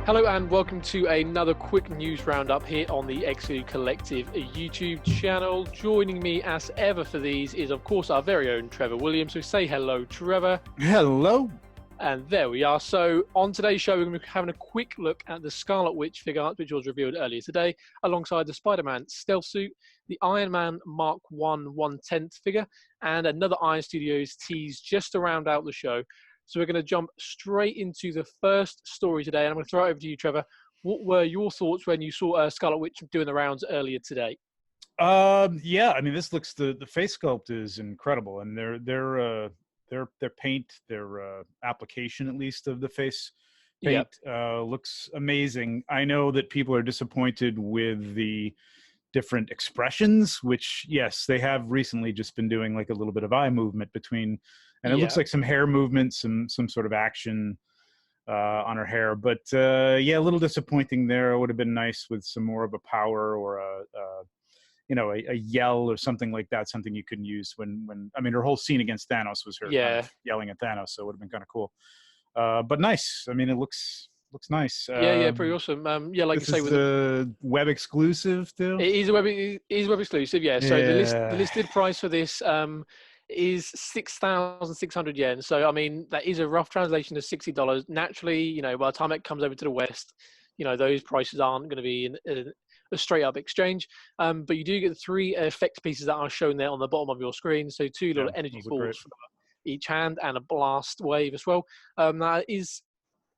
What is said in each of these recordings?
Hello and welcome to another quick news roundup here on the MCU Collective YouTube channel. Joining me as ever for these is of course our very own Trevor Williams. So say hello, Trevor. Hello. And there we are. So on today's show, we're going to be having a quick look at the Scarlet Witch figure art, which was revealed earlier today, alongside the Spider-Man stealth suit, the Iron Man Mark 1/1/10 figure, and another Iron Studios tease just to round out the show. So we're going to jump straight into the first story today, and I'm going to throw it over to you, Trevor. What were your thoughts when you saw Scarlet Witch doing the rounds earlier today? Yeah, I mean, this looks the face sculpt is incredible, and their paint, their application at least of the face paint looks amazing. I know that people are disappointed with the different expressions, which yes, they have recently just been doing like a little bit of eye movement between. And it looks like some hair movement, some sort of action on her hair. But yeah, a little disappointing there. It would have been nice with some more of a power or a yell or something like that. Something you couldn't use when I mean, her whole scene against Thanos was her kind of yelling at Thanos, so it would have been kind of cool. But nice. I mean, it looks nice. Yeah, pretty awesome. Yeah, like this you say, is with the web exclusive too. It is a web exclusive. Yeah. So the listed price for this is 6,600 yen. So I mean, that is a rough translation of $60. Naturally, you know, by the time it comes over to the West, you know, those prices aren't going to be in a straight up exchange. But you do get the three effect pieces that are shown there on the bottom of your screen. So two little energy balls from each hand and a blast wave as well. That is,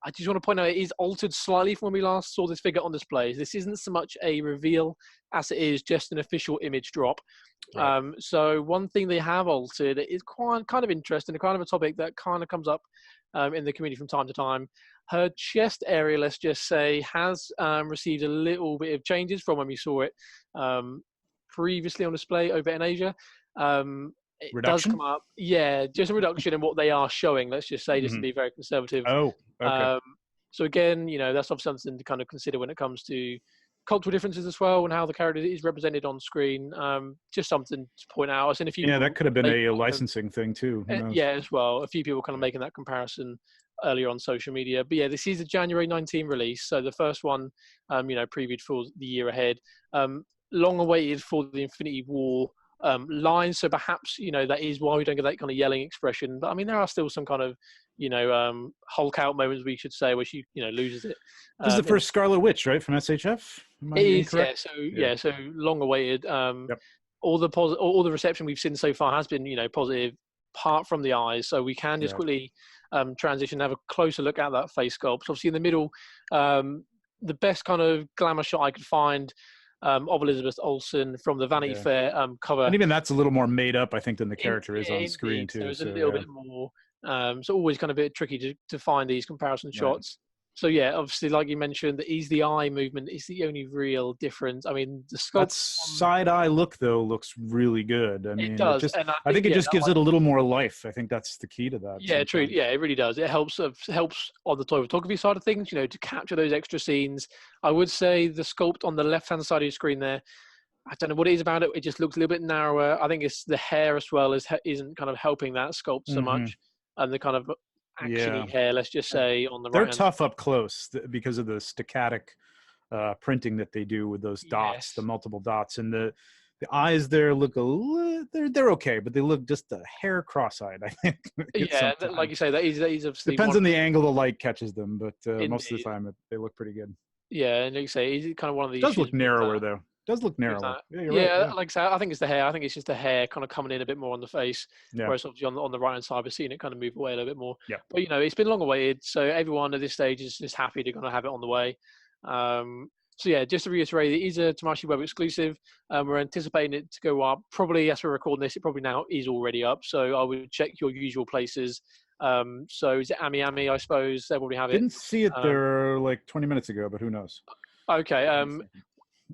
I just want to point out, it is altered slightly from when we last saw this figure on display. This isn't so much a reveal as it is just an official image drop. Right. So one thing they have altered is kind of interesting, kind of a topic that kind of comes up in the community from time to time. Her chest area, let's just say, has received a little bit of changes from when we saw it previously on display over in Asia. It reduction? Does come up, just a reduction in what they are showing, let's just say, just to be very conservative. Oh, okay. So again, you know, that's obviously something to kind of consider when it comes to cultural differences as well, and how the character is represented on screen. Just something to point out. I've seen a few. Yeah, that could have been a licensing thing too. Yeah, as well. A few people kind of making that comparison earlier on social media. But yeah, this is a January 19 release, so the first one, you know, previewed for the year ahead. Long awaited for the Infinity War line, so perhaps, you know, that is why we don't get that kind of yelling expression. But I mean, there are still some kind of, you know, Hulk out moments, we should say, where she, you know, loses it. This is the first Scarlet Witch, right, from SHF? It is, yeah. So long awaited. All the reception we've seen so far has been, you know, positive, apart from the eyes. So we can just quickly transition, have a closer look at that face sculpt. Obviously, in the middle, the best kind of glamour shot I could find of Elizabeth Olsen from the Vanity Fair cover. And even that's a little more made up, I think, than the character is on screen too. There's a little bit more. So always kind of a bit tricky to find these comparison shots. So yeah, obviously, like you mentioned, the eye movement is the only real difference. I mean, the sculpt. That side eye look though looks really good. I mean, it does. I think it just gives it a little more life. I think that's the key to that. Yeah, true. Yeah, it really does. It helps on the toy photography side of things, you know, to capture those extra scenes. I would say the sculpt on the left-hand side of your screen there, I don't know what it is about it. It just looks a little bit narrower. I think it's the hair as well isn't kind of helping that sculpt so much, and the kind of actiony hair, let's just say, on the right. They're tough up close because of the staccatic printing that they do with those dots, the multiple dots, and the eyes there look a little, they're okay, but they look just a hair cross-eyed, I think. Yeah, like you say, that is obviously depends on the angle the light catches them, but most of the time they look pretty good. Yeah, and like you say, it's kind of one of the. It does look narrower though. Does look narrower. Right. Like I say, I think it's the hair. I think it's just the hair kind of coming in a bit more on the face. Whereas obviously on the right hand side, we're seeing it kind of move away a little bit more. Yeah. But you know, it's been long awaited, so everyone at this stage is just happy to kind of have it on the way. So yeah, just to reiterate, it is a Tamashii Web exclusive. We're anticipating it to go up. Probably as we're recording this, it probably now is already up. So I would check your usual places. So is it Ami, I suppose? They probably have it. Didn't see it there like 20 minutes ago, but who knows? Okay.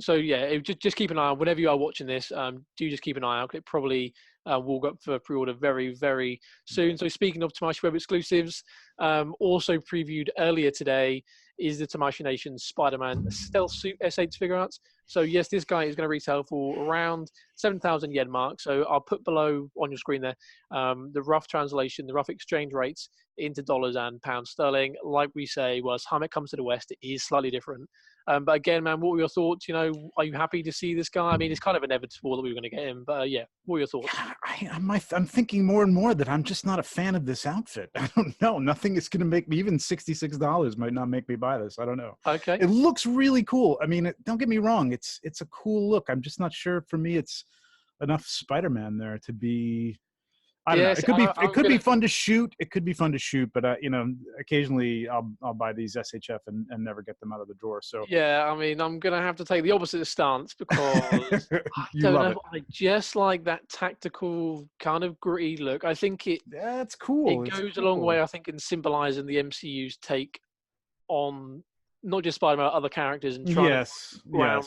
So yeah, just keep an eye on whenever you are watching this. Do just keep an eye out. It probably will go up for pre-order very, very soon. So speaking of Tamashii Web exclusives, also previewed earlier today is the Tamashii Nations Spider-Man stealth suit SH Figuarts. So yes, this guy is going to retail for around 7,000 yen mark. So I'll put below on your screen there the rough translation, the rough exchange rates into dollars and pounds sterling. Like we say, well, as time it comes to the West, it is slightly different. But again, man, what were your thoughts? You know, are you happy to see this guy? I mean, it's kind of inevitable that we were going to get him, but yeah, what were your thoughts? I'm thinking more and more that I'm just not a fan of this outfit. I don't know. Nothing is going to make me, even $66 might not make me buy this. I don't know. Okay. It looks really cool. I mean, don't get me wrong. It's a cool look. I'm just not sure for me it's enough Spider-Man there to be. I don't know. It could be fun to shoot. It could be fun to shoot, but you know, occasionally I'll buy these SHF and never get them out of the drawer. So yeah, I mean, I'm gonna have to take the opposite stance because I you don't love know. it. I just like that tactical kind of gritty look. I think That's cool. it goes a long way. I think in symbolizing the MCU's take on not just Spider-Man, but other characters and trying to ground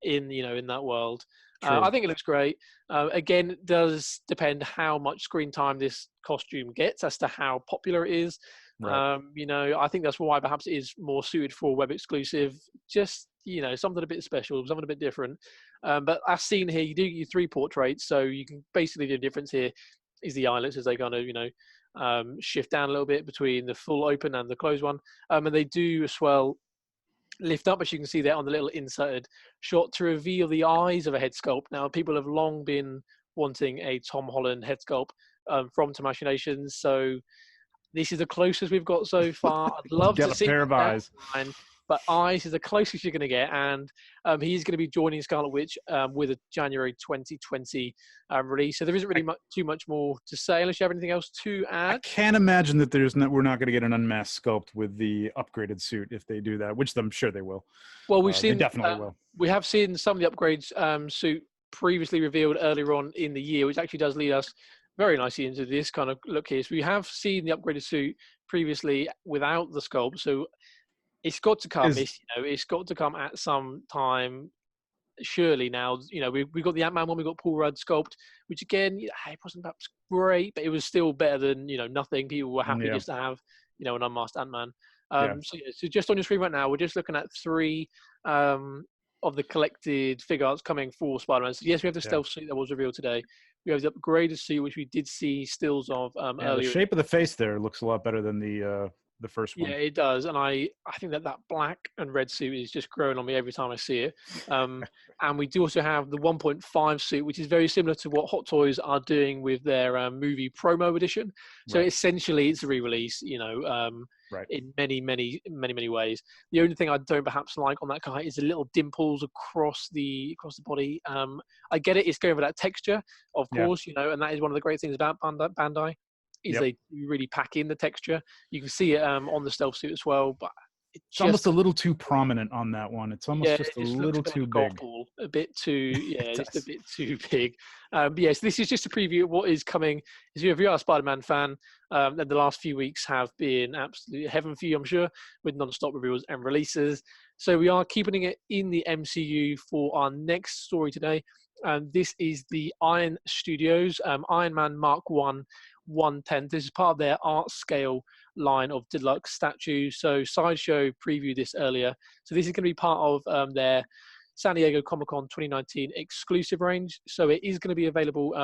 them in that world. I think it looks great. Again, it does depend how much screen time this costume gets as to how popular it is. Right. You know, I think that's why perhaps it is more suited for web exclusive. Just, you know, something a bit special, something a bit different. But as seen here, you do get 3 portraits, so you can basically the difference here is the eyelets as they kind of, shift down a little bit between the full open and the closed one. And they do as well lift up, as you can see there on the little inserted shot, to reveal the eyes of a head sculpt. Now, people have long been wanting a Tom Holland head sculpt from Tamashii Nations, so this is the closest we've got so far. I'd love get to a see pair of eyes. But eyes is the closest you're going to get, and he's going to be joining Scarlet Witch with a January 2020 release. So there isn't really too much more to say, unless you have anything else to add. I can't imagine that we're not going to get an unmasked sculpt with the upgraded suit if they do that, which I'm sure they will. Well, we've seen they definitely will. We have seen some of the upgrades suit previously revealed earlier on in the year, which actually does lead us very nicely into this kind of look here. So we have seen the upgraded suit previously without the sculpt, so it's got to come. It's got to come at some time. Surely now, we got the Ant-Man one, we got Paul Rudd sculpt, which again, it wasn't perhaps great, but it was still better than nothing. People were happy just to have an unmasked Ant-Man. So just on your screen right now, we're just looking at 3 of the collected figure arts coming for Spider-Man. So yes, we have the stealth suit that was revealed today. We have the upgraded suit, which we did see stills of earlier. The shape of the face there looks a lot better than the first one. Yeah, it does, and I think that black and red suit is just growing on me every time I see it. And we do also have the 1.5 suit, which is very similar to what Hot Toys are doing with their movie promo edition. So essentially, it's a re-release, in many ways. The only thing I don't perhaps like on that guy is the little dimples across the body. I get it; it's going for that texture, of course, and that is one of the great things about Bandai. They really pack in the texture. You can see it on the stealth suit as well, but it's almost a little too prominent on that one. It's almost just a little too big. A bit too, just a bit too big. But yes, this is just a preview of what is coming. If you are a Spider-Man fan, then the last few weeks have been absolute heaven for you, I'm sure, with non-stop reviews and releases. So we are keeping it in the MCU for our next story today. This is the Iron Studios Iron Man Mark 1/1/10. This is part of their art scale line of deluxe statues. So Sideshow previewed this earlier. So this is going to be part of their San Diego Comic-Con 2019 exclusive range. So it is going to be available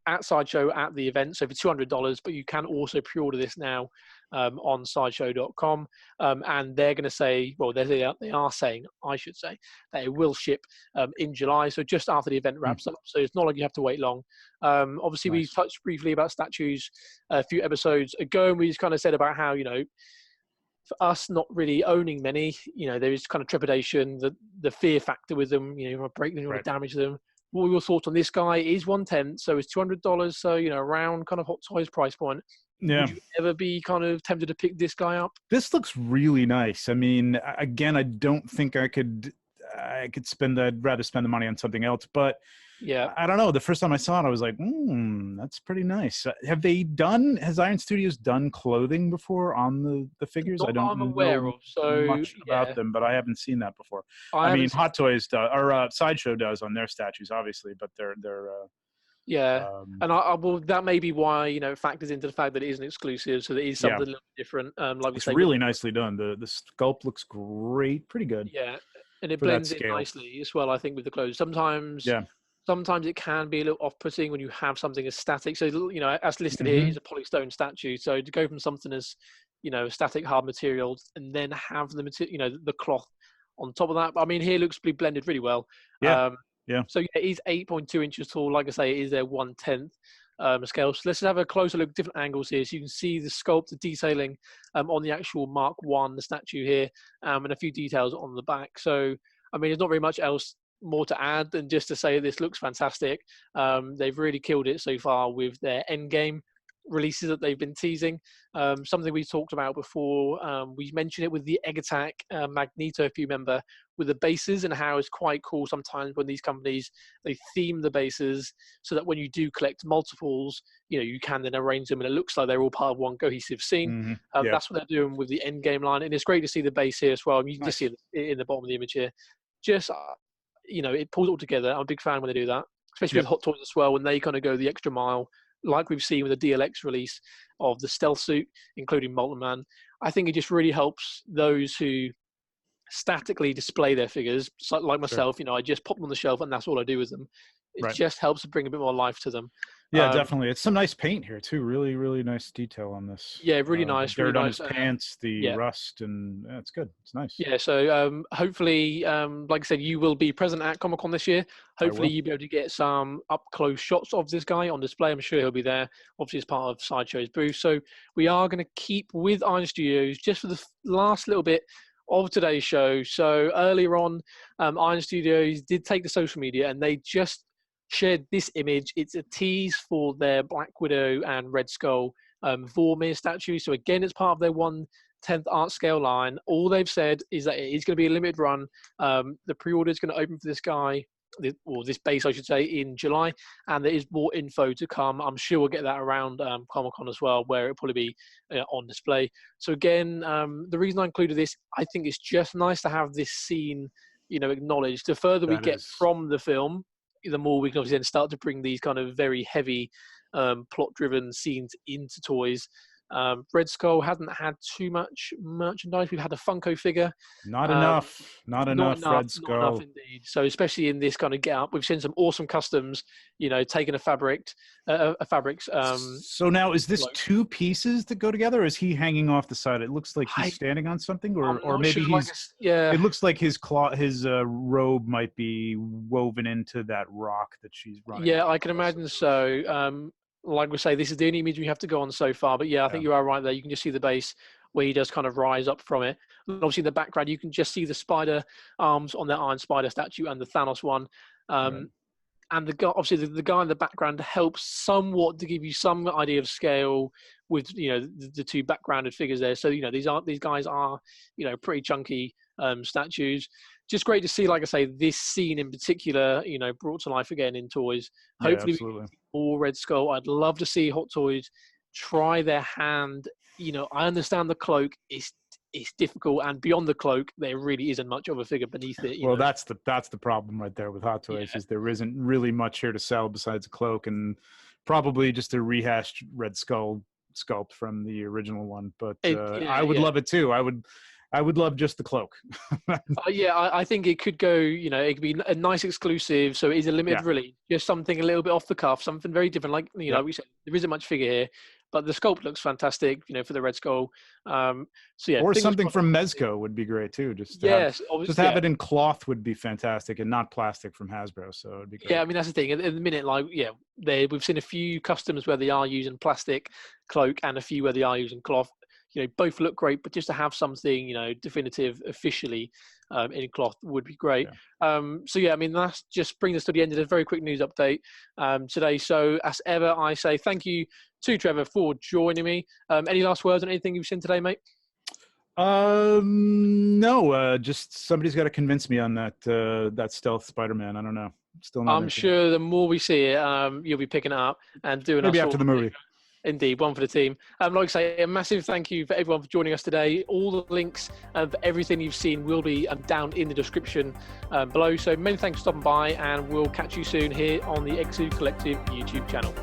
at Sideshow at the event, so for $200, but you can also pre-order this now on sideshow.com. And they're going to say, well, they are saying, I should say, that it will ship in July, so just after the event wraps up. So it's not like you have to wait long. Obviously, we touched briefly about statues a few episodes ago, and we just kind of said about how, for us not really owning many, there is kind of trepidation, the fear factor with them, you want to break them, you want to damage them. What were your thoughts on this guy? It is 1/10, so it's $200, so, around kind of Hot Toys price point. Yeah. Would you ever be kind of tempted to pick this guy up? This looks really nice. I mean, again, I don't think I'd rather spend the money on something else, but yeah, I don't know. The first time I saw it, I was like, that's pretty nice. Has Iron Studios done clothing before on the figures? Not I don't I'm aware know of, so much about them, but I haven't seen that before. I mean, Hot Toys does, or Sideshow does on their statues, obviously, but they're and well, that may be why it factors into the fact that it isn't exclusive, so there is something a little different. Like we say, really nicely done. The sculpt looks great, pretty good. Yeah, And it for that blends in scale. nicely as well, I think, with the clothes. Sometimes it can be a little off-putting when you have something as static. So, you know, as listed here is a polystone statue. So to go from something as, you know, static hard materials and then have the material, you know, the cloth on top of that. I mean, here looks to be blended really well. So yeah, it is 8.2 inches tall. Like I say, it is their 1/10 scale. So let's have a closer look at different angles here. So you can see the sculpt, the detailing on the actual Mark I, the statue here, and a few details on the back. So, I mean, there's not very much else more to add than just to say this looks fantastic. They've really killed it so far with their Endgame releases that they've been teasing. Something we talked about before, we mentioned it with the Egg Attack Magneto, if you remember, with the bases, and how it's quite cool sometimes when these companies, they theme the bases so that when you do collect multiples, you know, you can then arrange them and it looks like they're all part of one cohesive scene. That's what they're doing with the Endgame line, and it's great to see the base here as well. You can just see it in the bottom of the image here. Just you know, it pulls it all together. I'm a big fan when they do that, especially with Hot Toys as well, when they kind of go the extra mile, like we've seen with the DLX release of the stealth suit, including Molten Man. I think it just really helps those who statically display their figures, like myself. You know, I just pop them on the shelf and that's all I do with them. It just helps to bring a bit more life to them. Yeah, definitely. It's some nice paint here too. Really, really nice detail on this. Yeah, really nice. Dirt really on nice. his pants, the rust, and it's good. It's nice. Yeah, so hopefully, like I said, you will be present at Comic-Con this year. Hopefully you'll be able to get some up-close shots of this guy on display. I'm sure he'll be there, obviously as part of Sideshow's booth. So we are going to keep with Iron Studios just for the last little bit of today's show. So earlier on, Iron Studios did take to social media and they just shared this image. It's a tease for their Black Widow and Red Skull Vormir statue. So again, it's part of their 1/10 art scale line. All they've said is that it is going to be a limited run. The pre-order is going to open for this guy, or this base, I should say, in July, and there is more info to come. I'm sure we'll get that around Comic-Con as well, where it'll probably be on display. So again, the reason I included this, I think it's just nice to have this scene, you know, acknowledged. The further we get from the film, the more we can obviously then start to bring these kind of very heavy plot-driven scenes into toys. Red Skull hasn't had too much merchandise. We've had a Funko figure. Not enough. Not enough, Red Skull. Not enough indeed. So especially in this kind of get-up, we've seen some awesome customs, you know, taking a fabrics. So now, is this two pieces that go together, or is he hanging off the side? It looks like he's standing on something, or maybe sure, he's... It looks like his robe might be woven into that rock that she's running. Yeah, I can imagine so. Like we say, this is the only image we have to go on so far. But yeah, I think you are right there. You can just see the base where he does kind of rise up from it. And obviously, in the background, you can just see the spider arms on the Iron Spider statue and the Thanos one. And the guy, obviously, the guy in the background helps somewhat to give you some idea of scale with, you know, the two backgrounded figures there. So, you know, these guys are, you know, pretty chunky statues. Just great to see, like I say, this scene in particular, you know, brought to life again in toys. Hopefully, we can see more Red Skull. I'd love to see Hot Toys try their hand. You know, I understand the cloak is difficult, and beyond the cloak, there really isn't much of a figure beneath it. Well, that's the problem right there with Hot Toys, is there isn't really much here to sell besides a cloak and probably just a rehashed Red Skull sculpt from the original one. But I would love it too. I would love just the cloak. I think it could go, you know, it could be a nice exclusive. So it is a limited release, just something a little bit off the cuff, something very different. Like, you know, like we said, there isn't much figure here, but the sculpt looks fantastic, you know, for the Red Skull. So yeah. Or something from Mezco would be great too. Just have it in cloth would be fantastic, and not plastic from Hasbro. So it'd be great. Yeah, I mean, that's the thing. At the minute, like, we've seen a few customs where they are using plastic cloak and a few where they are using cloth. You know, both look great, but just to have something, you know, definitive officially in cloth would be great. So yeah, I mean, that's just brings us to the end of a very quick news update today. So as ever, I say thank you to Trevor for joining me. Any last words on anything you've seen today, mate? No, just somebody's got to convince me on that stealth Spider-Man. I don't know. Still not. I'm sure the more we see it, you'll be picking it up and doing maybe after the movie. Indeed, one for the team. Like I say, a massive thank you for everyone for joining us today. All the links for everything you've seen will be down in the description below. So many thanks for stopping by, and we'll catch you soon here on the Exu Collective YouTube channel.